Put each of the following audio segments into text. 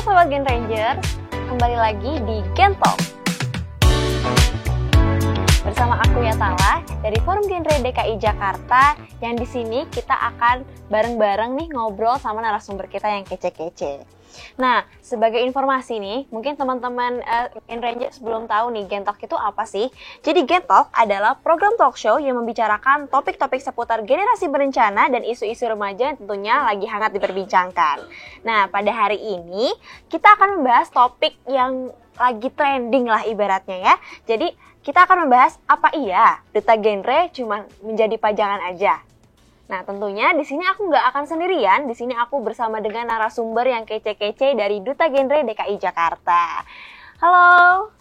Sobat Gen Ranger, kembali lagi di Gen Talk. Bersama aku Yatala dari Forum Genre DKI Jakarta, yang di sini kita akan bareng-bareng nih ngobrol sama narasumber kita yang kece-kece. Nah, sebagai informasi nih, mungkin teman-teman Gen Rangers belum tahu nih Gen Talk itu apa sih. Jadi Gen Talk adalah program talk show yang membicarakan topik-topik seputar generasi berencana dan isu-isu remaja yang tentunya lagi hangat diperbincangkan. Nah, pada hari ini kita akan membahas topik yang lagi trending lah ibaratnya ya. Jadi kita akan membahas apa iya duta genre cuma menjadi pajangan aja. Nah, tentunya di sini aku nggak akan sendirian. Di sini aku bersama dengan narasumber yang kece-kece dari Duta Genre DKI Jakarta. Halo.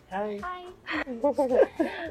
Hai.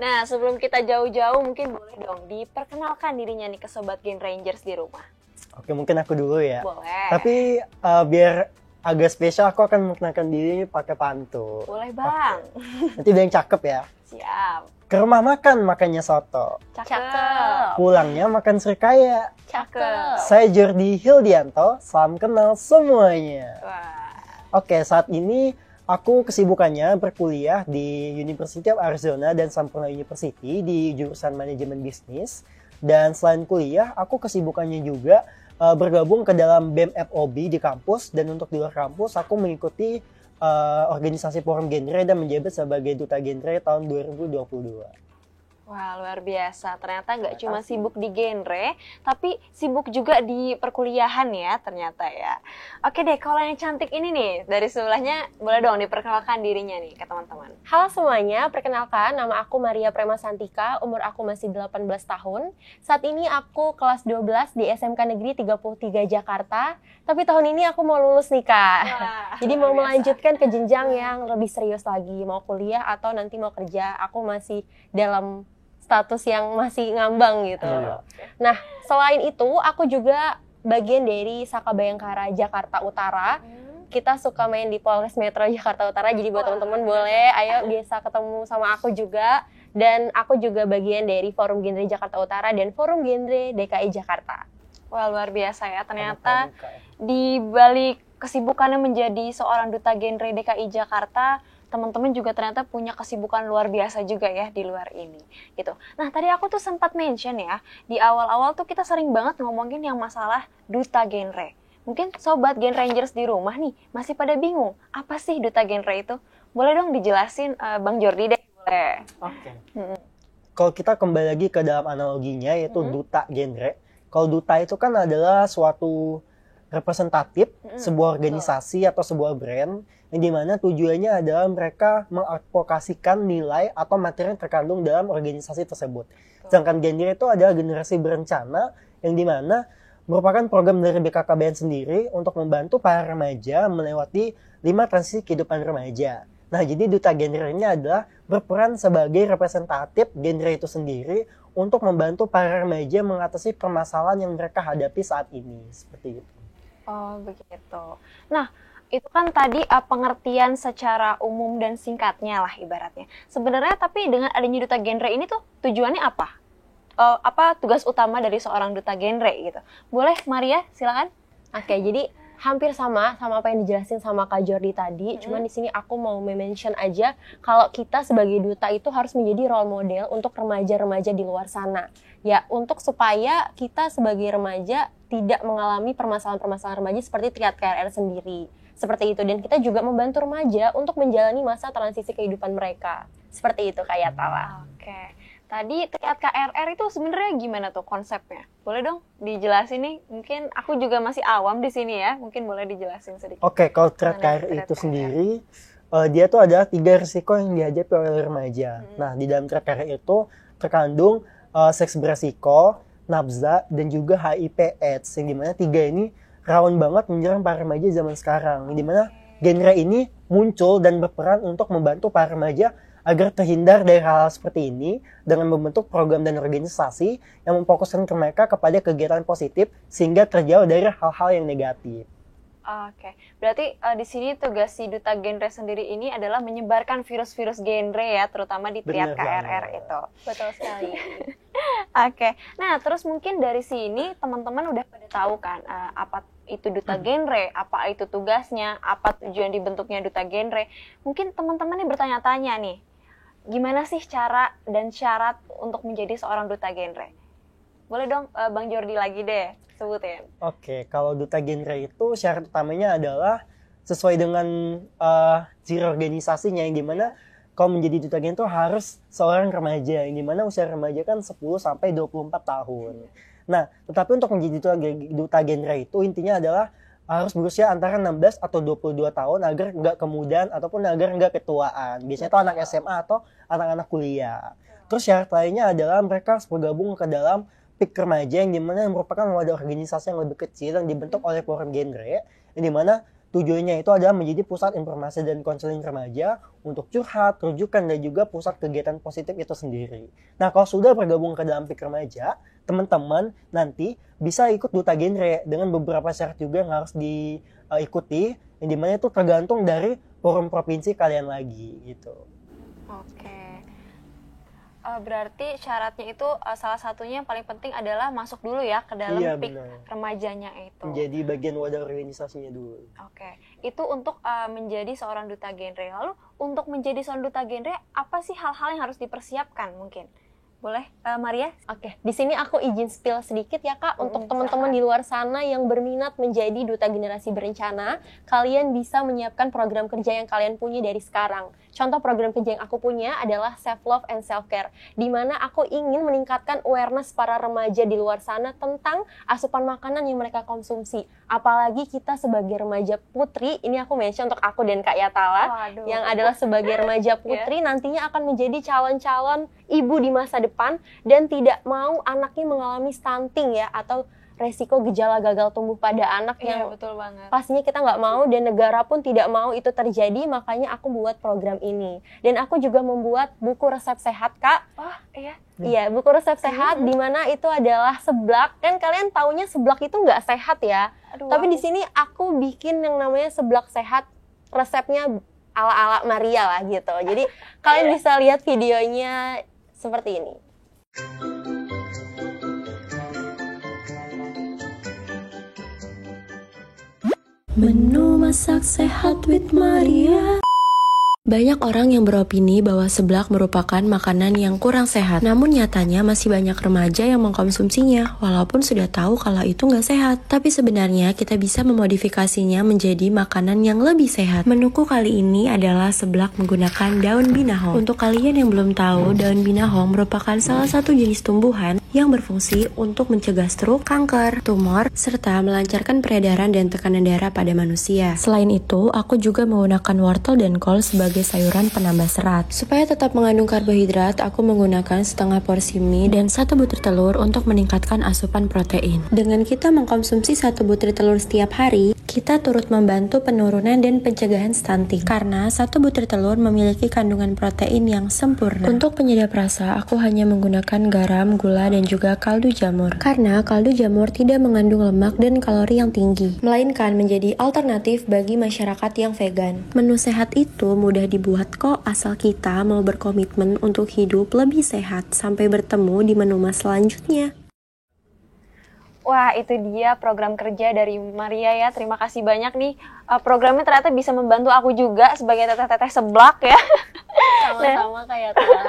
Nah, sebelum kita jauh-jauh, mungkin boleh dong diperkenalkan dirinya nih ke Sobat Gen Rangers di rumah. Oke, mungkin aku dulu ya. Boleh. Tapi biar agak spesial, aku akan memperkenalkan diri pakai pantun. Boleh bang. Oke. Nanti biar cakep ya. Siap. Ke rumah makan, makannya soto. Cakep. Pulangnya makan serikaya. Cakep. Saya Jordi Hildianto, salam kenal semuanya. Wah. Oke, saat ini aku kesibukannya berkuliah di University of Arizona dan Sampurna University di jurusan manajemen bisnis. Dan selain kuliah, aku kesibukannya juga bergabung ke dalam BEM FOB di kampus. Dan untuk di luar kampus, aku mengikuti organisasi Forum Genre dan menjabat sebagai Duta Genre tahun 2022. Wah, luar biasa. Ternyata nggak cuma sibuk di genre, tapi sibuk juga di perkuliahan ya ternyata ya. Oke deh, kalau yang cantik ini nih, dari sebelahnya boleh dong diperkenalkan dirinya nih ke teman-teman. Halo semuanya, perkenalkan nama aku Maria Prema Santika, umur aku masih 18 tahun. Saat ini aku kelas 12 di SMK Negeri 33 Jakarta, tapi tahun ini aku mau lulus nih Kak. Wah, Jadi mau melanjutkan ke jenjang yang lebih serius lagi, mau kuliah atau nanti mau kerja. Aku masih dalam status yang masih ngambang gitu. Nah, selain itu aku juga bagian dari Saka Bayangkara Jakarta Utara. Kita suka main di Polres Metro Jakarta Utara, jadi buat teman-teman boleh ayo biasa ketemu sama aku juga. Dan aku juga bagian dari Forum Genre Jakarta Utara dan Forum Genre DKI Jakarta. Wah, luar biasa ya. Ternyata di balik kesibukannya menjadi seorang Duta Genre DKI Jakarta, teman-teman juga ternyata punya kesibukan luar biasa juga ya di luar ini gitu. Nah, tadi aku tuh sempat mention ya, di awal-awal tuh kita sering banget ngomongin yang masalah duta genre. Mungkin Sobat Gen Rangers di rumah nih masih pada bingung, apa sih duta genre itu? Boleh dong dijelasin Bang Jordi deh, boleh. Oke. Kalau kita kembali lagi ke dalam analoginya yaitu duta genre. Kalau duta itu kan adalah suatu representatif sebuah organisasi atau sebuah brand yang dimana tujuannya adalah mereka mengadvokasikan nilai atau materi yang terkandung dalam organisasi tersebut. Sedangkan genre itu adalah generasi berencana yang dimana merupakan program dari BKKBN sendiri untuk membantu para remaja melewati 5 transisi kehidupan remaja. Nah, jadi duta genre ini adalah berperan sebagai representatif genre itu sendiri untuk membantu para remaja mengatasi permasalahan yang mereka hadapi saat ini. Seperti itu. Oh, begitu. Nah, itu kan tadi pengertian secara umum dan singkatnya lah ibaratnya. Sebenarnya tapi dengan adanya duta genre ini tuh tujuannya apa? Apa tugas utama dari seorang duta genre gitu? Boleh Maria, silakan. Oke, jadi hampir sama apa yang dijelasin sama Kak Jordi tadi. Cuman di sini aku mau mention aja kalau kita sebagai duta itu harus menjadi role model untuk remaja-remaja di luar sana. Ya, untuk supaya kita sebagai remaja tidak mengalami permasalahan-permasalahan remaja seperti tingkat KRR sendiri. Seperti itu, dan kita juga membantu remaja untuk menjalani masa transisi kehidupan mereka. Seperti itu Kak Yatala. Oke. Tadi tingkat KRR itu sebenarnya gimana tuh konsepnya? Boleh dong dijelasin nih. Mungkin aku juga masih awam di sini ya. Mungkin boleh dijelasin sedikit. Oke, kalau tingkat KRR itu sendiri, dia tuh ada 3 risiko yang dihadapi oleh remaja. Nah, di dalam tingkat KRR itu terkandung seks beresiko, nafsa, dan juga HIV/AIDS. Yang dimana 3 ini rawan banget menyerang para remaja zaman sekarang. Yang dimana genre ini muncul dan berperan untuk membantu para remaja agar terhindar dari hal-hal seperti ini dengan membentuk program dan organisasi yang memfokuskan mereka kepada kegiatan positif sehingga terjauh dari hal-hal yang negatif. Oke, berarti di sini tugas si duta genre sendiri ini adalah menyebarkan virus-virus genre ya, terutama di triad KRR itu. Betul sekali. Oke, nah terus mungkin dari sini teman-teman udah pada tahu kan apa itu duta genre, apa itu tugasnya, apa tujuan dibentuknya duta genre. Mungkin teman-teman nih bertanya-tanya nih, gimana sih cara dan syarat untuk menjadi seorang duta genre? Boleh dong Bang Jordi lagi deh sebutin. Oke, kalau duta genre itu syarat utamanya adalah sesuai dengan ciri organisasinya, yang dimana kalau menjadi duta genre itu harus seorang remaja, yang dimana usia remaja kan 10 sampai 24 tahun. Nah, tetapi untuk menjadi duta genre itu intinya adalah harus berusia antara 16 atau 22 tahun agar nggak kemudian ataupun agar nggak ketuaan. Biasanya itu anak SMA atau anak-anak kuliah. Terus syarat lainnya adalah mereka harus bergabung ke dalam PIK remaja, yang dimana merupakan wadah organisasi yang lebih kecil yang dibentuk oleh forum genre, yang dimana tujuannya itu adalah menjadi pusat informasi dan konseling remaja untuk curhat, rujukan, dan juga pusat kegiatan positif itu sendiri. Nah, kalau sudah bergabung ke dalam PIK remaja, teman-teman nanti bisa ikut duta genre dengan beberapa syarat juga yang harus diikuti, yang dimana itu tergantung dari forum provinsi kalian lagi gitu. Oke. Berarti syaratnya itu salah satunya yang paling penting adalah masuk dulu ya ke dalam PIK remajanya itu. Menjadi bagian wadah organisasinya dulu. Oke. Itu untuk menjadi seorang duta genre. Lalu untuk menjadi seorang duta genre, apa sih hal-hal yang harus dipersiapkan mungkin? Boleh, Maria? Oke, di sini aku izin spill sedikit ya Kak, untuk teman-teman di luar sana yang berminat menjadi duta generasi berencana, kalian bisa menyiapkan program kerja yang kalian punya dari sekarang. Contoh program kerja yang aku punya adalah self love and self care, di mana aku ingin meningkatkan awareness para remaja di luar sana tentang asupan makanan yang mereka konsumsi. Apalagi kita sebagai remaja putri, ini aku mention untuk aku dan Kak Yatala, yang adalah sebagai remaja putri nantinya akan menjadi calon-calon ibu di masa depan dan tidak mau anaknya mengalami stunting ya, atau resiko gejala gagal tumbuh pada anak yang betul banget. Pastinya kita nggak mau dan negara pun tidak mau itu terjadi, makanya aku buat program ini. Dan aku juga membuat buku resep sehat, Kak. Oh, iya? Iya, buku resep sehat di mana itu adalah seblak. Kan kalian taunya seblak itu nggak sehat ya. Tapi di sini aku bikin yang namanya seblak sehat, resepnya ala-ala Maria lah gitu. Jadi kalian bisa lihat videonya seperti ini. Menu masak sehat with Maria. Banyak orang yang beropini bahwa seblak merupakan makanan yang kurang sehat. Namun nyatanya masih banyak remaja yang mengkonsumsinya, walaupun sudah tahu kalau itu nggak sehat. Tapi sebenarnya kita bisa memodifikasinya menjadi makanan yang lebih sehat. Menuku kali ini adalah seblak menggunakan daun binahong. Untuk kalian yang belum tahu, daun binahong merupakan salah satu jenis tumbuhan yang berfungsi untuk mencegah stroke, kanker, tumor, serta melancarkan peredaran dan tekanan darah pada manusia. Selain itu, aku juga menggunakan wortel dan kol sebagai sayuran penambah serat. Supaya tetap mengandung karbohidrat, aku menggunakan setengah porsi mie dan 1 butir telur untuk meningkatkan asupan protein. Dengan kita mengkonsumsi 1 butir telur setiap hari, kita turut membantu penurunan dan pencegahan stunting. Karena 1 butir telur memiliki kandungan protein yang sempurna. Untuk penyedap rasa, aku hanya menggunakan garam, gula, dan juga kaldu jamur. Karena kaldu jamur tidak mengandung lemak dan kalori yang tinggi, melainkan menjadi alternatif bagi masyarakat yang vegan. Menu sehat itu mudah dibuat kok, asal kita mau berkomitmen untuk hidup lebih sehat. Sampai bertemu di menu mas selanjutnya. Wah, itu dia program kerja dari Maria ya. Terima kasih banyak nih. Programnya ternyata bisa membantu aku juga sebagai teteh-teteh seblak ya. Sama-sama kayak Tala.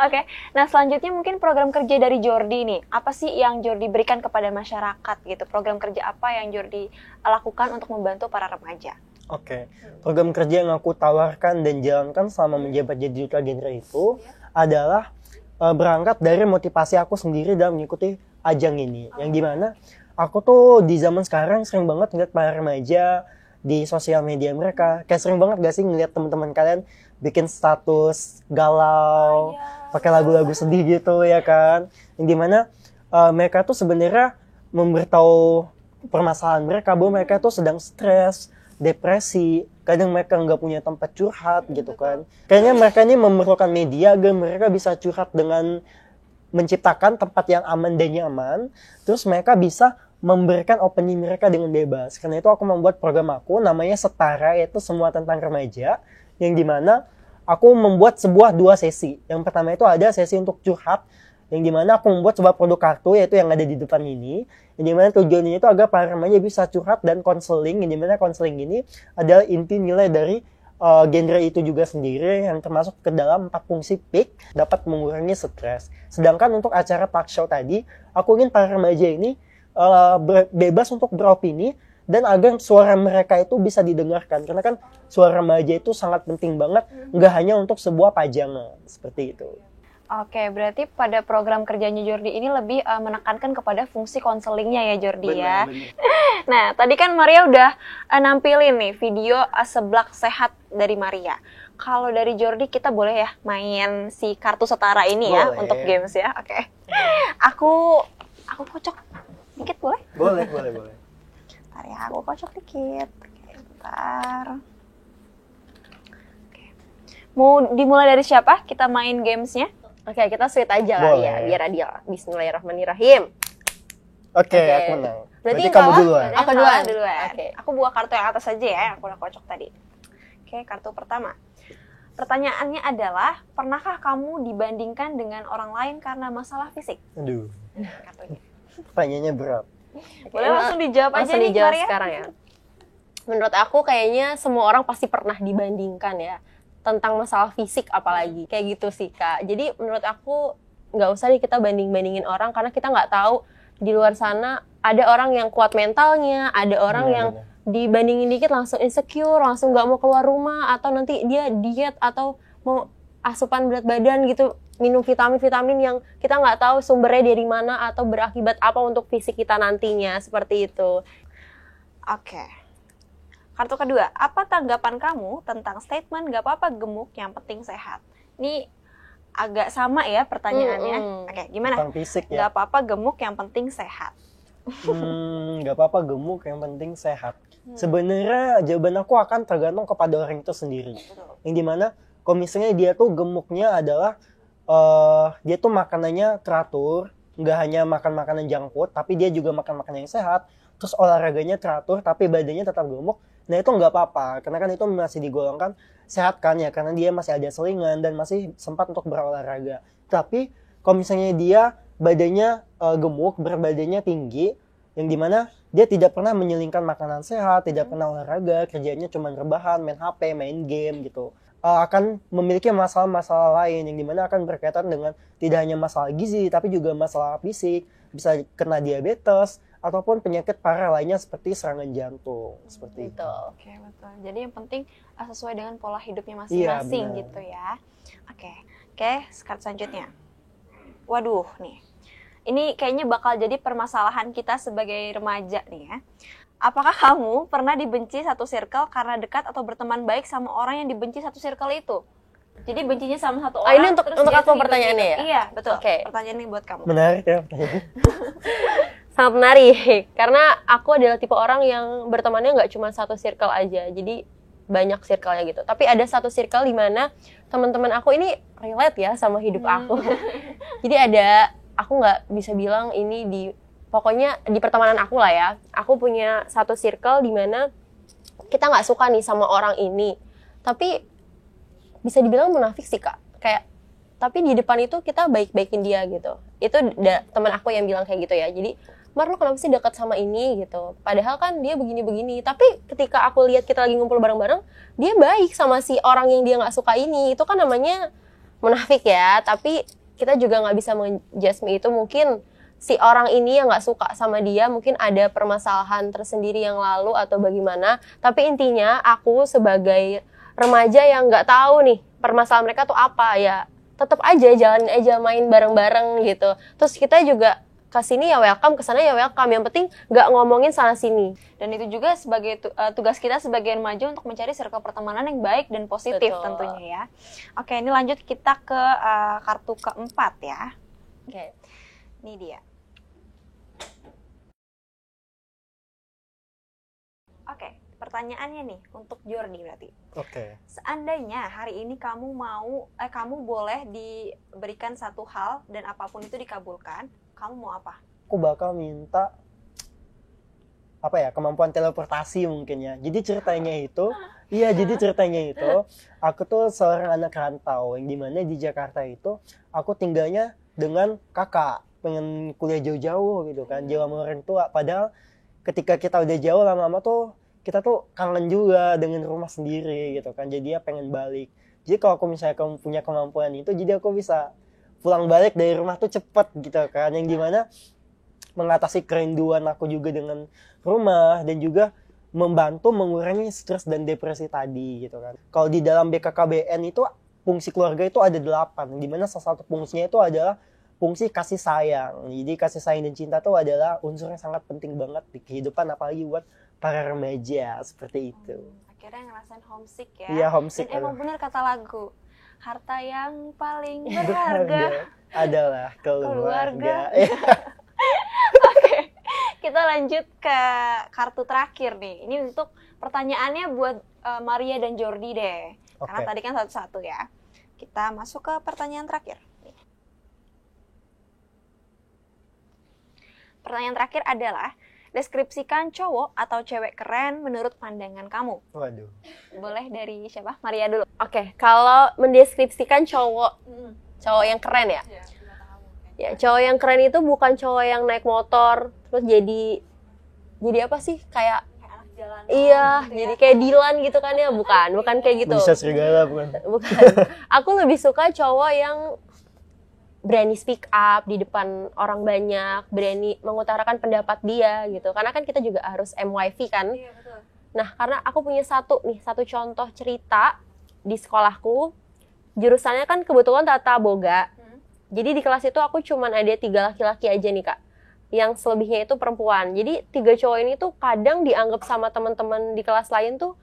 Oke, nah selanjutnya mungkin program kerja dari Jordi nih. Apa sih yang Jordi berikan kepada masyarakat gitu? Program kerja apa yang Jordi lakukan untuk membantu para remaja? Oke, program kerja yang aku tawarkan dan jalankan selama menjabat jadi duta genre itu adalah berangkat dari motivasi aku sendiri dalam mengikuti ajang ini. Yang dimana aku tuh di zaman sekarang sering banget ngeliat para remaja di sosial media mereka. Kayak sering banget gak sih ngeliat teman-teman kalian bikin status galau, pakai lagu-lagu sedih gitu ya kan. Yang dimana mereka tuh sebenarnya memberitahu permasalahan mereka bahwa mereka tuh sedang stres, depresi, kadang mereka nggak punya tempat curhat gitu kan. Kayaknya mereka ini memerlukan media agar mereka bisa curhat dengan menciptakan tempat yang aman dan nyaman. Terus mereka bisa memberikan opini mereka dengan bebas. Karena itu aku membuat program aku namanya Setara, yaitu semua tentang remaja, yang dimana aku membuat 2 sesi. Yang pertama itu ada sesi untuk curhat, yang dimana aku membuat sebuah produk kartu yaitu yang ada di depan ini, yang dimana tujuannya itu agar para remaja bisa curhat dan konseling, yang dimana konseling ini adalah inti nilai dari genre itu juga sendiri yang termasuk ke dalam 4 fungsi peak dapat mengurangi stres. Sedangkan untuk acara talk show tadi, aku ingin para remaja ini bebas untuk beropini dan agar suara mereka itu bisa didengarkan, karena kan suara remaja itu sangat penting banget, nggak hanya untuk sebuah pajangan seperti itu. Oke, berarti pada program kerjanya Jordi ini lebih menekankan kepada fungsi konselingnya ya Jordi ya. Nah, tadi kan Maria udah nampilin nih video seblak sehat dari Maria. Kalau dari Jordi kita boleh ya main si kartu setara ini ya untuk games ya. Oke. Aku kocok dikit boleh? Boleh. Bentar ya, aku kocok dikit. Oke, bentar. Oke. Mau dimulai dari siapa? Kita main gamesnya? Oke, kita sweet aja kali ya, biar adil. Bismillahirrahmanirrahim. Oke, aku menang. Berarti kamu duluan. Aku duluan. Oke. Aku buka kartu yang atas aja ya, aku udah kocok tadi. Oke, kartu pertama. Pertanyaannya adalah, pernahkah kamu dibandingkan dengan orang lain karena masalah fisik? Aduh, Kartunya. pertanyaannya berat. Boleh langsung dijawab aja Langsung nih, dijawab Maria. sekarang ya. Menurut aku kayaknya semua orang pasti pernah dibandingkan ya. Tentang masalah fisik apalagi. Kayak gitu sih, Kak. Jadi menurut aku nggak usah nih kita banding-bandingin orang, karena kita nggak tahu di luar sana ada orang yang kuat mentalnya, ada orang yang dibandingin dikit langsung insecure, langsung nggak mau keluar rumah, atau nanti dia diet atau mau asupan berat badan gitu, minum vitamin-vitamin yang kita nggak tahu sumbernya dari mana atau berakibat apa untuk fisik kita nantinya, seperti itu. Oke. Kartu kedua, apa tanggapan kamu tentang statement gak apa-apa gemuk, yang penting sehat? Ini agak sama ya pertanyaannya. Oke, gimana? Tentang fisik ya. Gak apa-apa gemuk, yang penting sehat. Nggak apa-apa gemuk, yang penting sehat. Sebenarnya jawaban aku akan tergantung kepada orang itu sendiri. Yang dimana kalau misalnya dia tuh gemuknya adalah dia tuh makanannya teratur, nggak hanya makan makanan junk food, tapi dia juga makan makanan yang sehat. Terus olahraganya teratur, tapi badannya tetap gemuk. Nah itu nggak apa-apa, karena kan itu masih digolongkan sehat kan ya, karena dia masih ada selingan dan masih sempat untuk berolahraga. Tapi kalau misalnya dia badannya gemuk, berat badannya tinggi, yang dimana dia tidak pernah menyelingkan makanan sehat, tidak pernah olahraga, kerjanya cuma rebahan, main HP, main game gitu, akan memiliki masalah-masalah lain yang dimana akan berkaitan dengan tidak hanya masalah gizi, tapi juga masalah fisik, bisa kena diabetes, ataupun penyakit parah lainnya seperti serangan jantung, seperti itu. Oke, betul. Jadi yang penting sesuai dengan pola hidupnya masing-masing Iya, gitu ya. Oke, kartu selanjutnya. Waduh, nih. Ini kayaknya bakal jadi permasalahan kita sebagai remaja nih ya. Apakah kamu pernah dibenci satu circle karena dekat atau berteman baik sama orang yang dibenci satu circle itu? Jadi bencinya sama satu orang. Ini untuk aku pertanyaannya ya? Iya, betul. Oke. Pertanyaan ini buat kamu. Menarik ya pertanyaannya. Sangat menarik, karena aku adalah tipe orang yang bertemannya nggak cuma satu circle aja, jadi banyak circle-nya gitu. Tapi ada satu circle di mana teman-teman aku ini relate ya sama hidup aku. Jadi aku nggak bisa bilang ini pokoknya di pertemanan aku lah ya. Aku punya satu circle di mana kita nggak suka nih sama orang ini, tapi bisa dibilang munafik sih Kak. Tapi di depan itu kita baik-baikin dia gitu. Itu teman aku yang bilang kayak gitu ya. Jadi, Mar, lu kenapa sih dekat sama ini gitu? Padahal kan dia begini-begini. Tapi ketika aku lihat kita lagi ngumpul bareng-bareng, dia baik sama si orang yang dia nggak suka ini. Itu kan namanya munafik ya. Tapi kita juga nggak bisa menjudge itu. Mungkin si orang ini yang nggak suka sama dia, mungkin ada permasalahan tersendiri yang lalu atau bagaimana. Tapi intinya aku sebagai remaja yang nggak tahu nih permasalahan mereka tuh apa ya. Tetap aja jalanin aja, main bareng-bareng gitu. Terus kita juga ke sini ya welcome, ke sana ya welcome. Yang penting nggak ngomongin sana sini. Dan itu juga sebagai tugas kita sebagai remaja untuk mencari circle pertemanan yang baik dan positif. Betul. Tentunya ya. Oke, ini lanjut kita ke kartu keempat ya. Oke. Ini dia. Oke, pertanyaannya nih untuk Jordi berarti. Oke. Seandainya hari ini kamu boleh diberikan satu hal dan apapun itu dikabulkan, kamu mau apa? Aku bakal minta kemampuan teleportasi mungkin ya. Jadi ceritanya itu aku tuh seorang anak rantau yang dimana di Jakarta itu aku tinggalnya dengan kakak, pengen kuliah jauh-jauh gitu kan, jauh sama orang tua. Padahal ketika kita udah jauh lama-lama tuh kita tuh kangen juga dengan rumah sendiri gitu kan, jadinya pengen balik. Jadi kalau aku misalnya kamu punya kemampuan itu, jadi aku bisa pulang balik dari rumah tuh cepet gitu kan, yang dimana mengatasi kerinduan aku juga dengan rumah dan juga membantu mengurangi stres dan depresi tadi gitu kan. Kalau di dalam BKKBN itu fungsi keluarga itu ada 8, dimana salah satu fungsinya itu adalah fungsi kasih sayang. Jadi kasih sayang dan cinta itu adalah unsur yang sangat penting banget di kehidupan, apalagi buat para remaja seperti itu. Akhirnya ngerasain homesick ya. Iya, homesick. Dan emang bener kata lagu, harta yang paling berharga adalah keluarga. Oke, kita lanjut ke kartu terakhir nih. Ini untuk pertanyaannya buat Maria dan Jordi deh. Karena tadi kan satu-satu ya. Kita masuk ke pertanyaan terakhir. Pertanyaan terakhir adalah, deskripsikan cowok atau cewek keren menurut pandangan kamu. Waduh. Boleh dari siapa? Maria dulu. Oke, kalau mendeskripsikan cowok yang keren ya? Ya, cowok yang keren itu bukan cowok yang naik motor terus jadi apa sih? Kayak anak jalan. Iya, gitu jadi kayak Dilan gitu kan ya? Bukan kayak gitu. Bisa serigala bukan? Bukan. Aku lebih suka cowok yang berani speak up di depan orang banyak, berani mengutarakan pendapat dia gitu. Karena kan kita juga harus MYV kan. Iya, betul. Nah, karena aku punya satu contoh cerita di sekolahku. Jurusannya kan kebetulan tata boga. Jadi di kelas itu aku cuman ada 3 laki-laki aja nih Kak. Yang selebihnya itu perempuan. Jadi 3 cowok ini tuh kadang dianggap sama teman-teman di kelas lain tuh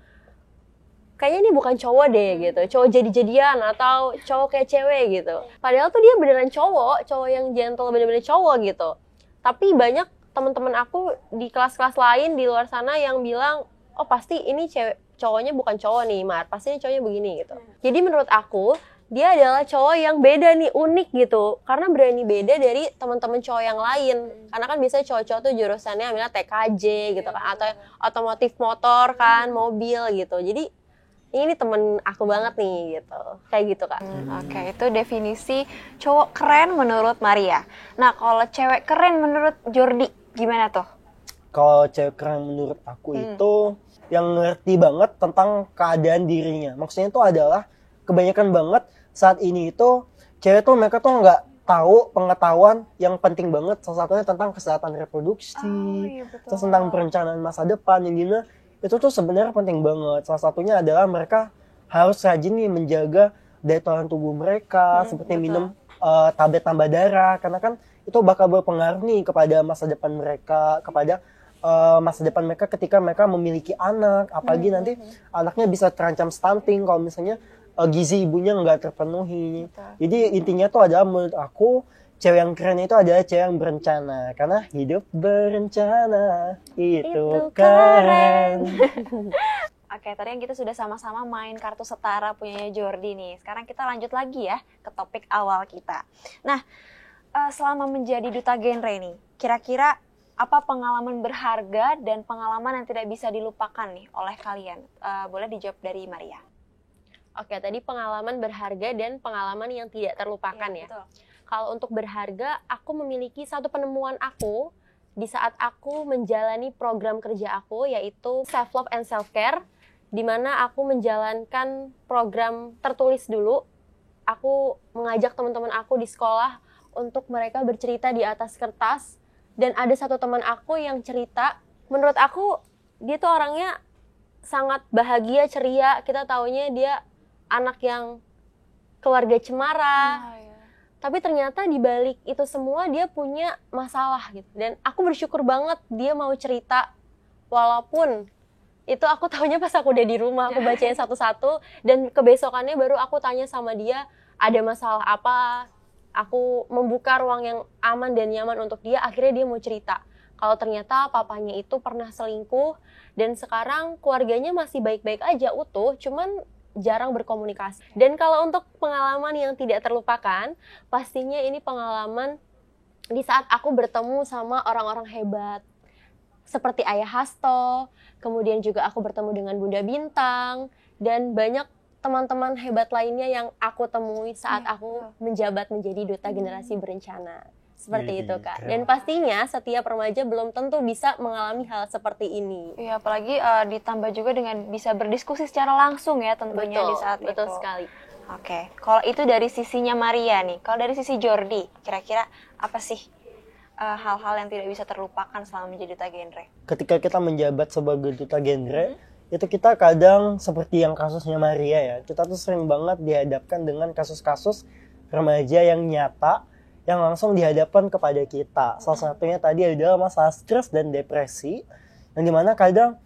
kayaknya ini bukan cowok deh gitu, cowok jadi-jadian atau cowok kayak cewek gitu. Padahal tuh dia beneran cowok yang gentle, bener-bener cowok gitu. Tapi banyak teman-teman aku di kelas-kelas lain di luar sana yang bilang, oh pasti ini cowoknya bukan cowok nih, Mar, pasti ini cowoknya begini gitu. Jadi menurut aku, dia adalah cowok yang beda nih, unik gitu. Karena berani beda dari teman-teman cowok yang lain. Karena kan biasanya cowok-cowok tuh jurusannya ambilnya TKJ gitu kan, atau otomotif motor kan, mobil gitu. Jadi ini temen aku banget nih gitu, kayak gitu Kak. Oke, itu definisi cowok keren menurut Maria. Nah, kalau cewek keren menurut Jordi gimana tuh? Kalau cewek keren menurut aku itu yang ngerti banget tentang keadaan dirinya. Maksudnya itu adalah kebanyakan banget saat ini itu cewek tuh mereka tuh nggak tahu pengetahuan yang penting banget, salah satunya tentang kesehatan reproduksi, terus tentang perencanaan masa depan, yang gimana itu tuh sebenarnya penting banget. Salah satunya adalah mereka harus rajin nih menjaga daya tahan tubuh mereka, seperti minum tablet tambah darah, karena kan itu bakal berpengaruh nih kepada masa depan mereka, kepada masa depan mereka ketika mereka memiliki anak, apalagi nanti anaknya bisa terancam stunting kalau misalnya gizi ibunya nggak terpenuhi. Jadi intinya tuh adalah menurut aku cewek yang keren itu adalah cewek yang berencana, karena hidup berencana itu keren. Oke, tadi yang kita sudah sama-sama main kartu setara punyanya Jordi nih. Sekarang kita lanjut lagi ya ke topik awal kita. Nah, selama menjadi duta genre nih, kira-kira apa pengalaman berharga dan pengalaman yang tidak bisa dilupakan nih oleh kalian? Boleh dijawab dari Maria. Oke, tadi pengalaman berharga dan pengalaman yang tidak terlupakan ya. Betul. Kalau untuk berharga, aku memiliki satu penemuan aku di saat aku menjalani program kerja aku, yaitu Self Love and Self Care, di mana aku menjalankan program tertulis dulu. Aku mengajak teman-teman aku di sekolah untuk mereka bercerita di atas kertas, dan ada satu teman aku yang cerita, menurut aku dia tuh orangnya sangat bahagia, ceria. Kita taunya dia anak yang keluarga cemara. Tapi ternyata di balik itu semua dia punya masalah gitu. Dan aku bersyukur banget dia mau cerita, walaupun itu aku taunya pas aku udah di rumah, aku bacain satu-satu, dan kebesokannya baru aku tanya sama dia ada masalah apa. Aku membuka ruang yang aman dan nyaman untuk dia, akhirnya dia mau cerita kalau ternyata papanya itu pernah selingkuh dan sekarang keluarganya masih baik-baik aja, utuh, cuman jarang berkomunikasi. Dan kalau untuk pengalaman yang tidak terlupakan, pastinya ini pengalaman di saat aku bertemu sama orang-orang hebat seperti Ayah Hasto, kemudian juga aku bertemu dengan Bunda Bintang, dan banyak teman-teman hebat lainnya yang aku temui saat aku menjabat menjadi duta generasi berencana. Seperti itu, Kak. Dan pastinya setiap remaja belum tentu bisa mengalami hal seperti ini. Iya, apalagi ditambah juga dengan bisa berdiskusi secara langsung ya tentunya di saat itu. Betul sekali. Oke, kalau itu dari sisinya Maria nih. Kalau dari sisi Jordi, kira-kira apa sih hal-hal yang tidak bisa terlupakan selama menjadi duta genre? Ketika kita menjabat sebagai duta genre, itu kita kadang seperti yang kasusnya Maria ya, kita tuh sering banget dihadapkan dengan kasus-kasus remaja yang nyata, yang langsung dihadapkan kepada kita. Salah satunya tadi adalah masalah stres dan depresi, yang dimana kadang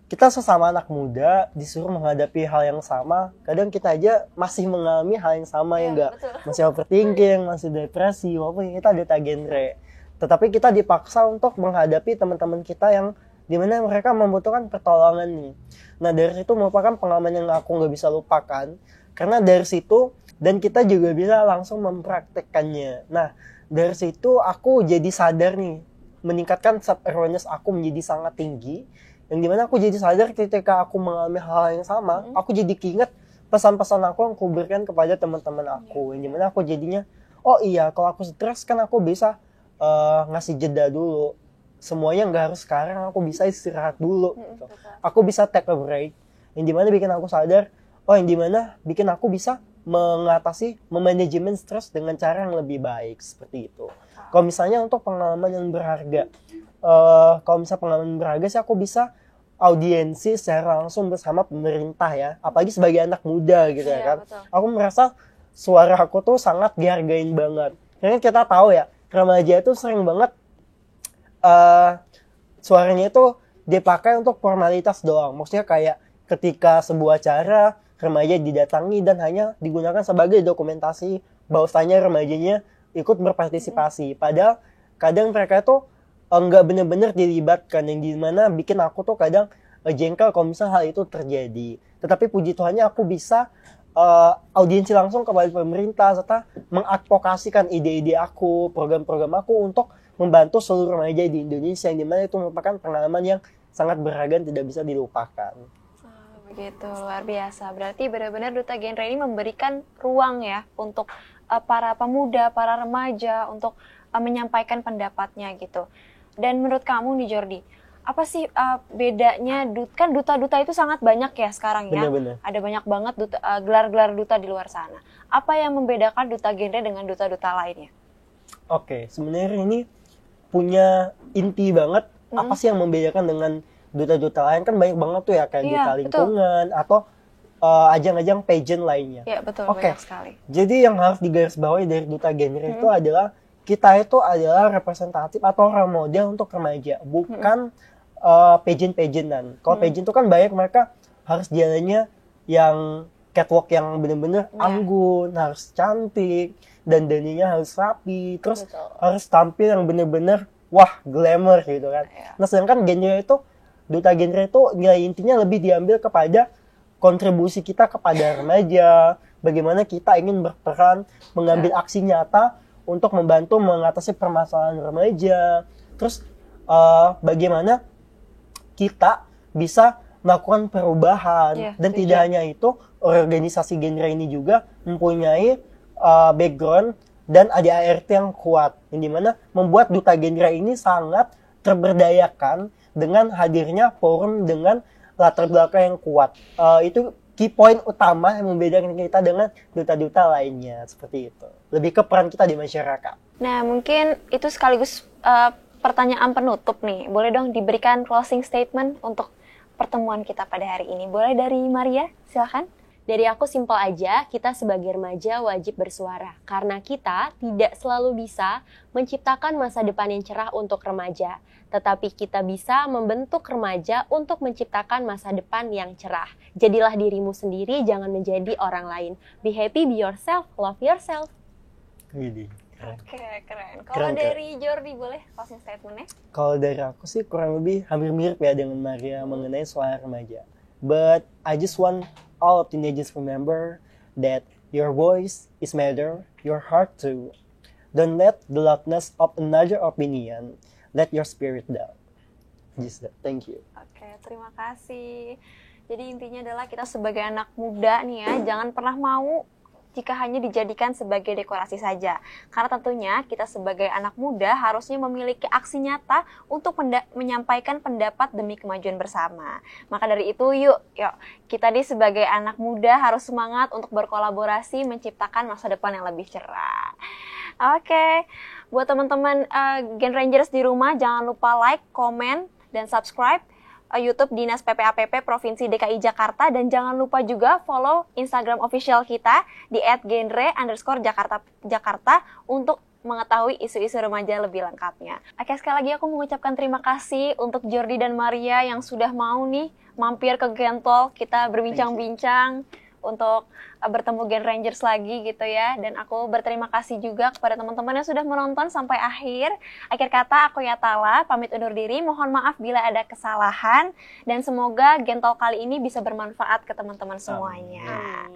kita sesama anak muda disuruh menghadapi hal yang sama, kadang kita aja masih mengalami hal yang sama ya enggak? Masih overthinking, masih depresi, walaupun kita duta genre. Tetapi kita dipaksa untuk menghadapi teman-teman kita yang dimana mereka membutuhkan pertolongan nih. Nah dari situ merupakan pengalaman yang aku nggak bisa lupakan, karena dari situ dan kita juga bisa langsung mempraktekkannya. Nah dari situ aku jadi sadar nih, meningkatkan self awareness aku menjadi sangat tinggi, yang dimana aku jadi sadar ketika aku mengalami hal yang sama, aku jadi keinget pesan-pesan aku yang aku berikan kepada teman-teman aku, yang dimana aku jadinya, oh iya kalau aku stres kan aku bisa ngasih jeda dulu. Semuanya nggak harus sekarang, aku bisa istirahat dulu gitu. Aku bisa take a break, yang dimana bikin aku sadar, oh yang dimana bikin aku bisa mengatasi, memanajemen stres dengan cara yang lebih baik, seperti itu. Kalau misalnya untuk pengalaman yang berharga, kalau misalnya pengalaman berharga sih aku bisa audiensi secara langsung bersama pemerintah ya, apalagi sebagai anak muda gitu ya kan. Betul. Aku merasa suara aku tuh sangat dihargain banget, karena kita tahu ya, remaja itu sering banget suaranya itu dipakai untuk formalitas doang. Maksudnya kayak ketika sebuah acara remaja didatangi dan hanya digunakan sebagai dokumentasi bahwasanya remajanya ikut berpartisipasi. Padahal kadang mereka itu nggak benar-benar dilibatkan, yang dimana bikin aku tuh kadang jengkel kalau misalnya hal itu terjadi. Tetapi puji Tuhannya aku bisa audiensi langsung kepada pemerintah serta mengadvokasikan ide-ide aku, program-program aku untuk membantu seluruh remaja di Indonesia, yang dimana itu merupakan pengalaman yang sangat berharga dan tidak bisa dilupakan. Begitu, luar biasa. Berarti benar-benar duta genre ini memberikan ruang ya untuk para pemuda, para remaja untuk menyampaikan pendapatnya gitu. Dan menurut kamu nih Jordi, apa sih bedanya, kan duta-duta itu sangat banyak ya sekarang ya. Benar-benar. Ada banyak banget gelar-gelar duta di luar sana. Apa yang membedakan duta genre dengan duta-duta lainnya? Oke, sebenarnya ini punya inti banget. Apa sih yang membedakan dengan duta-duta lain? Kan banyak banget tuh ya, kayak duta lingkungan atau ajang-ajang pageant lainnya. Iya betul, Oke. banyak sekali. Jadi yang harus digarisbawahi dari duta genre itu adalah kita itu adalah representatif atau role model untuk remaja, bukan pageant-pageantan. Kalau pageant itu kan banyak mereka harus jalannya yang catwalk yang benar-benar anggun, harus cantik, dandannya harus rapi, terus harus tampil yang benar-benar wah glamour gitu kan. Nah sedangkan genre itu, duta genre itu nilai intinya lebih diambil kepada kontribusi kita kepada remaja, bagaimana kita ingin berperan mengambil aksi nyata untuk membantu mengatasi permasalahan remaja, terus bagaimana kita bisa melakukan perubahan, dan tidak hanya itu, organisasi genre ini juga mempunyai background dan ADART yang kuat, yang dimana membuat duta genre ini sangat terberdayakan dengan hadirnya forum dengan latar belakang yang kuat. Itu key point utama yang membedakan kita dengan duta-duta lainnya, seperti itu. Lebih ke peran kita di masyarakat. Nah mungkin itu sekaligus pertanyaan penutup nih. Boleh dong diberikan closing statement untuk pertemuan kita pada hari ini. Boleh dari Maria, silakan. Dari aku simpel aja, kita sebagai remaja wajib bersuara. Karena kita tidak selalu bisa menciptakan masa depan yang cerah untuk remaja. Tetapi kita bisa membentuk remaja untuk menciptakan masa depan yang cerah. Jadilah dirimu sendiri, jangan menjadi orang lain. Be happy, be yourself, love yourself. Oke, keren. Kalau dari Jordi boleh closing statement-nya? Kalau dari aku sih kurang lebih hampir mirip ya dengan Maria mengenai suara remaja. But I just want all of teenagers remember that your voice is matter, your heart too. Don't let the loudness of another opinion let your spirit down. Just that. Thank you. Oke, terima kasih. Jadi intinya adalah kita sebagai anak muda nih ya, jangan pernah mau jika hanya dijadikan sebagai dekorasi saja. Karena tentunya kita sebagai anak muda harusnya memiliki aksi nyata untuk menyampaikan pendapat demi kemajuan bersama. Maka dari itu yuk kita nih sebagai anak muda harus semangat untuk berkolaborasi menciptakan masa depan yang lebih cerah. Oke, buat teman-teman Gen Rangers di rumah jangan lupa like, komen, dan subscribe YouTube Dinas PPAPP Provinsi DKI Jakarta, dan jangan lupa juga follow Instagram official kita di @genre_jakarta untuk mengetahui isu-isu remaja lebih lengkapnya. Oke, sekali lagi aku mengucapkan terima kasih untuk Jordi dan Maria yang sudah mau nih mampir ke Gentol, kita berbincang-bincang untuk bertemu Gen Rangers lagi gitu ya. Dan aku berterima kasih juga kepada teman-teman yang sudah menonton sampai akhir. Akhir kata aku Yatala pamit undur diri, mohon maaf bila ada kesalahan, dan semoga Gentol kali ini bisa bermanfaat ke teman-teman semuanya.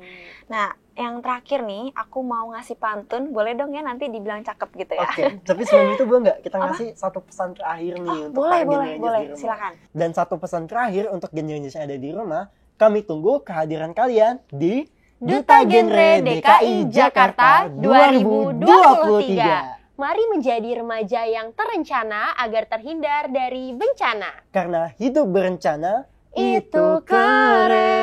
Nah, yang terakhir nih aku mau ngasih pantun, boleh dong ya nanti dibilang cakep gitu ya. Oke, tapi sebelum itu boleh nggak kita ngasih satu pesan terakhir nih untuk para Gen Rangers di rumah. Silakan. Dan satu pesan terakhir untuk Gen Rangers yang ada di rumah, kami tunggu kehadiran kalian di Duta Genre DKI Jakarta 2023. Mari menjadi remaja yang terencana agar terhindar dari bencana. Karena hidup berencana Itu keren.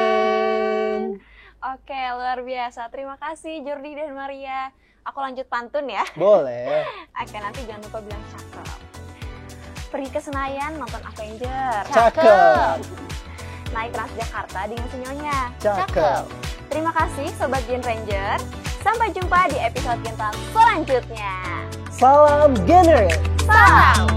Oke, luar biasa. Terima kasih Jordi dan Maria. Aku lanjut pantun ya. boleh. Oke, nanti jangan lupa bilang cakep. Pergi ke Senayan nonton Avengers. Cakep. Naik Transjakarta dengan sinyonya. Cakep. Terima kasih Sobat Gen Ranger. Sampai jumpa di episode Gental selanjutnya. Salam genre. Salam